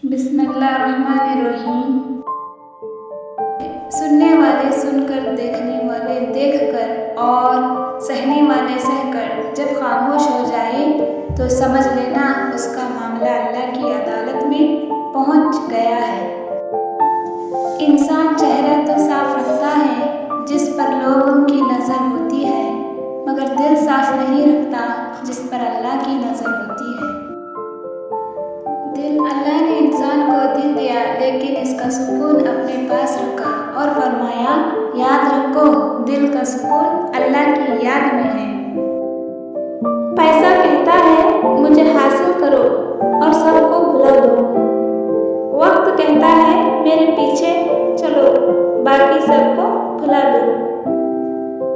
बिस्मिल्लाहिर्रहमानिर्रहीम। सुनने वाले सुनकर, देखने वाले देखकर और सहने वाले सहकर जब खामोश हो जाए तो समझ लेना उसका मामला अल्लाह की अदालत में पहुंच गया है। इंसान चेहरा तो साफ रखता है जिस पर लोगों की नज़र होती है, मगर दिल साफ नहीं रखता जिस पर अल्लाह की नज़र होती है। अल्लाह ने इंसान को दिल दिया, लेकिन इसका सुकून अपने पास रखा और फरमाया, याद रखो दिल का सुकून अल्लाह की याद में है। पैसा कहता है मुझे हासिल करो और सबको भुला दो। वक्त कहता है मेरे पीछे चलो, बाकी सबको भुला दो।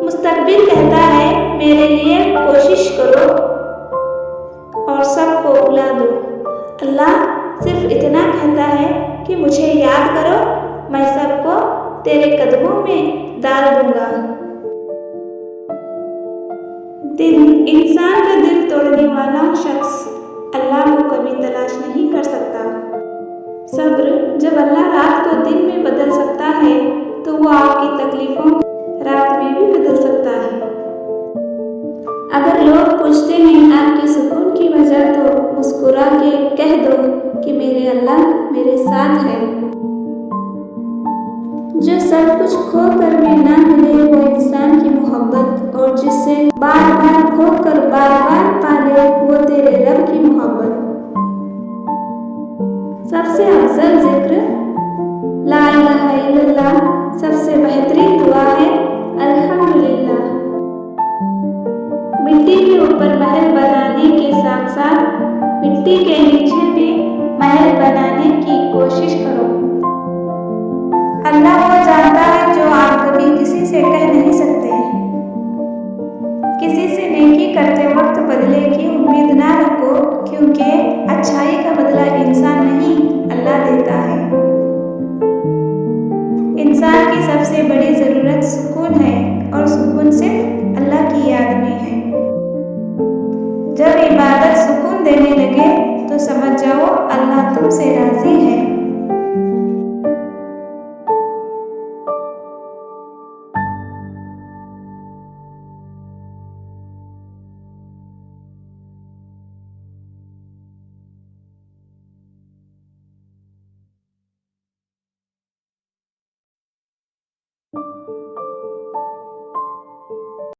मुस्तकबिल कहता है मेरे लिए कोशिश करो और सबको भुला दो। अल्लाह सिर्फ इतना कहता है कि मुझे याद करो, मैं सबको तेरे कदमों में डाल दूंगा। इंसान का दिल तोड़ने वाला शख्स अल्लाह को कभी तलाश नहीं कर सकता। सब्र जब अल्लाह रात को दिन में बदल सकता है तो वो आपकी तकलीफों को रात में भी बदल सकता है। अगर लोग पूछते हैं आपके सुकून की वजह तो मुस्कुरा के कह दो कि मेरे अल्लाह मेरे साथ है। जो सब कुछ खो कर भी ना मिले वो इंसान की मोहब्बत, और जिससे बार बार खो कर बार बार पाले वो तेरे रब की मोहब्बत। सबसे अफजल जिक्र ला इलाहा इल्लल्लाह, सबसे बेहतरीन दुआ है अल्हम्दुलिल्लाह। मिट्टी के ऊपर महल बनाने के साथ साथ मिट्टी के नीचे भी महल बनाने की कोशिश करो। अल्लाह वो जानता है जो आप कभी किसी से कह नहीं सकते। किसी से नेकी करते वक्त बदले की उम्मीद ना रखो, क्योंकि अच्छाई का बदला इंसान नहीं अल्लाह देता है। इंसान की सबसे बड़ी ज़रूरत सुकून है और सुकून सिर्फ अल्लाह की याद में है। जब इबादत सुकून देने लगे तो समझ जाओ अल्लाह तुमसे राज़ी है।